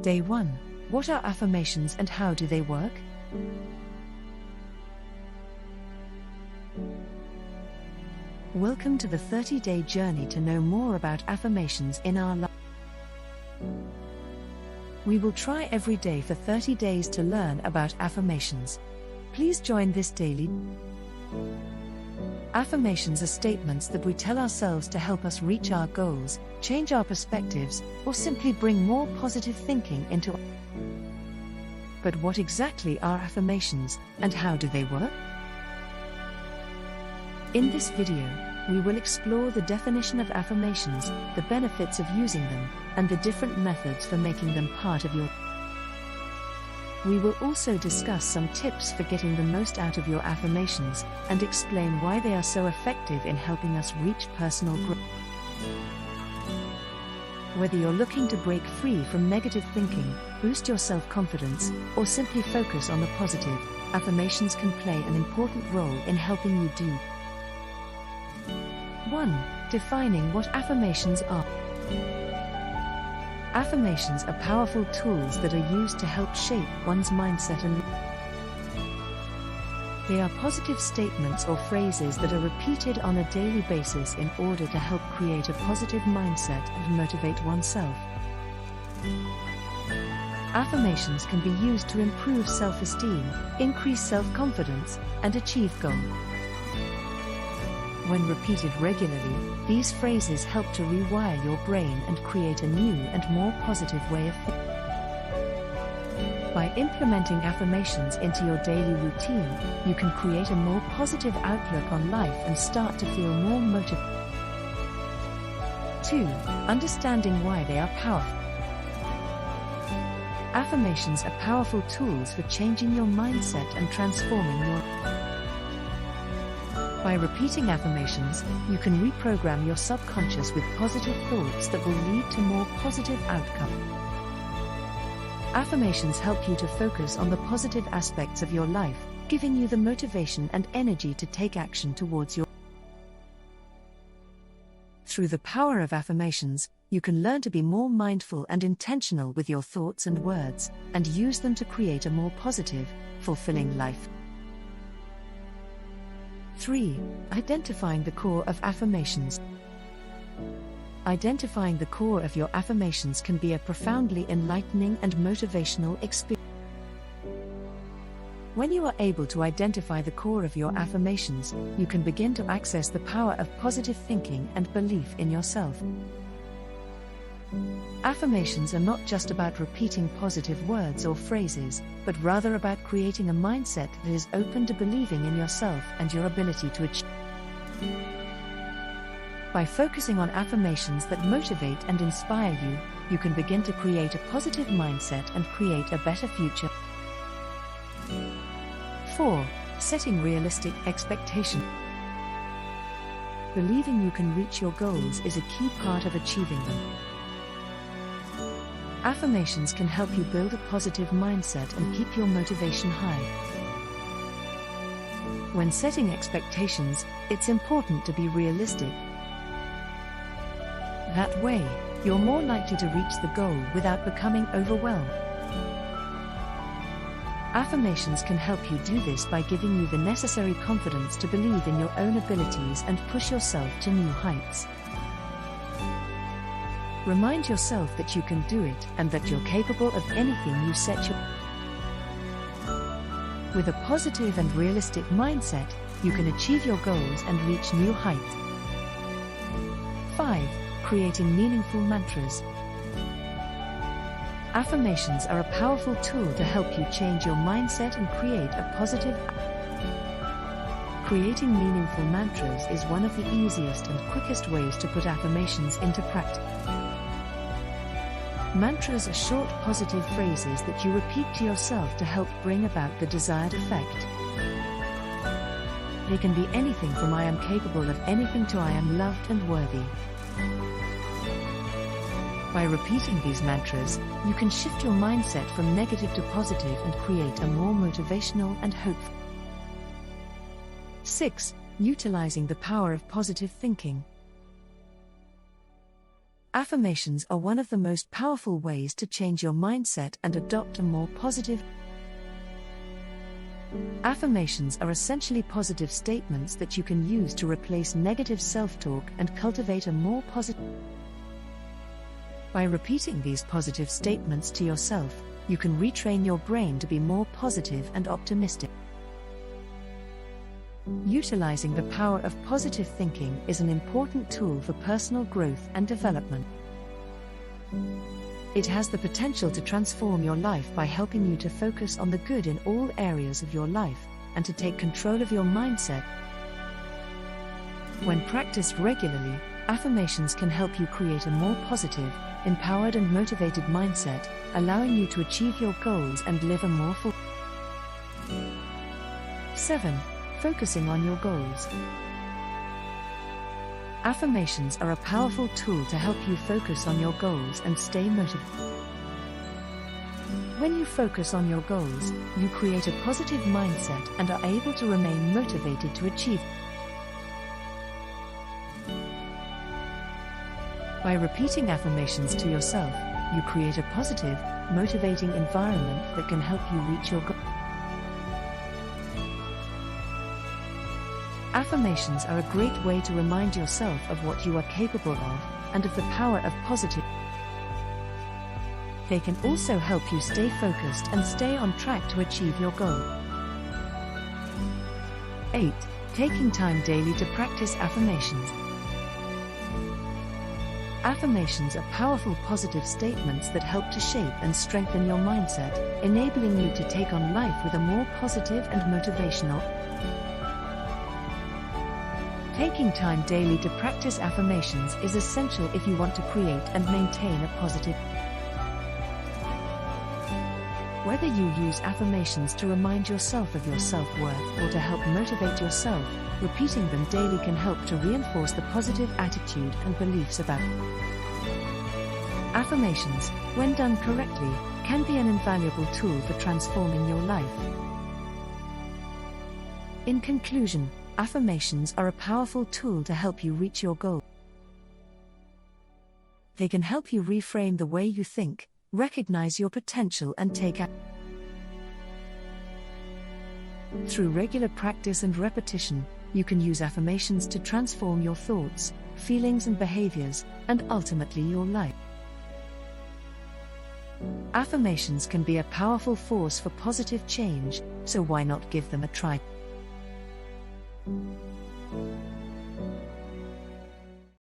Day 1. What are affirmations and how do they work? Welcome to the 30-day journey to know more about affirmations in our life. We will try every day for 30 days to learn about affirmations. Please join this daily. Affirmations are statements that we tell ourselves to help us reach our goals, change our perspectives, or simply bring more positive thinking into. But what exactly are affirmations, and how do they work? In this video, we will explore the definition of affirmations, the benefits of using them, and the different methods for making them part of your. We will also discuss some tips for getting the most out of your affirmations, and explain why they are so effective in helping us reach personal growth. Whether you're looking to break free from negative thinking, boost your self-confidence, or simply focus on the positive, affirmations can play an important role in helping you do. 1. Defining what affirmations are. Affirmations are powerful tools that are used to help shape one's mindset and they are positive statements or phrases that are repeated on a daily basis in order to help create a positive mindset and motivate oneself. Affirmations can be used to improve self-esteem, increase self-confidence, and achieve goals. When repeated regularly, these phrases help to rewire your brain and create a new and more positive way of thinking. By implementing affirmations into your daily routine, you can create a more positive outlook on life and start to feel more motivated. 2. Understanding why they are powerful. Affirmations are powerful tools for changing your mindset and transforming your. By repeating affirmations, you can reprogram your subconscious with positive thoughts that will lead to more positive outcomes. Affirmations help you to focus on the positive aspects of your life, giving you the motivation and energy to take action towards your. Through the power of affirmations, you can learn to be more mindful and intentional with your thoughts and words, and use them to create a more positive, fulfilling life. 3. Identifying the core of affirmations. Identifying the core of your affirmations can be a profoundly enlightening and motivational experience. When you are able to identify the core of your affirmations, you can begin to access the power of positive thinking and belief in yourself. Affirmations are not just about repeating positive words or phrases, but rather about creating a mindset that is open to believing in yourself and your ability to achieve. By focusing on affirmations that motivate and inspire you, you can begin to create a positive mindset and create a better future. 4. Setting realistic expectations. Believing you can reach your goals is a key part of achieving them. Affirmations can help you build a positive mindset and keep your motivation high. When setting expectations, it's important to be realistic. That way, you're more likely to reach the goal without becoming overwhelmed. Affirmations can help you do this by giving you the necessary confidence to believe in your own abilities and push yourself to new heights. Remind yourself that you can do it and that you're capable of anything you set your. With a positive and realistic mindset, you can achieve your goals and reach new heights. 5. Creating meaningful mantras. Affirmations are a powerful tool to help you change your mindset and create a positive. Creating meaningful mantras is one of the easiest and quickest ways to put affirmations into practice. Mantras are short positive phrases that you repeat to yourself to help bring about the desired effect. They can be anything from "I am capable of anything" to "I am loved and worthy." By repeating these mantras, you can shift your mindset from negative to positive and create a more motivational and hopeful. 6. Utilizing the power of positive thinking. Affirmations are one of the most powerful ways to change your mindset and adopt a more positive. Affirmations are essentially positive statements that you can use to replace negative self-talk and cultivate a more positive. By repeating these positive statements to yourself, you can retrain your brain to be more positive and optimistic. Utilizing the power of positive thinking is an important tool for personal growth and development. It has the potential to transform your life by helping you to focus on the good in all areas of your life, and to take control of your mindset. When practiced regularly, affirmations can help you create a more positive, empowered and motivated mindset, allowing you to achieve your goals and live a more full. 7. Focusing on your goals. Affirmations are a powerful tool to help you focus on your goals and stay motivated. When you focus on your goals, you create a positive mindset and are able to remain motivated to achieve. By repeating affirmations to yourself, you create a positive, motivating environment that can help you reach your goals. Affirmations are a great way to remind yourself of what you are capable of, and of the power of positive. They can also help you stay focused and stay on track to achieve your goal. 8. Taking time daily to practice affirmations. Affirmations are powerful positive statements that help to shape and strengthen your mindset, enabling you to take on life with a more positive and motivational. Taking time daily to practice affirmations is essential if you want to create and maintain a positive. Whether you use affirmations to remind yourself of your self-worth or to help motivate yourself, repeating them daily can help to reinforce the positive attitude and beliefs about it. Affirmations, when done correctly, can be an invaluable tool for transforming your life. In conclusion, affirmations are a powerful tool to help you reach your goal. They can help you reframe the way you think, recognize your potential and take action. Through regular practice and repetition, you can use affirmations to transform your thoughts, feelings and behaviors, and ultimately your life. Affirmations can be a powerful force for positive change, so why not give them a try?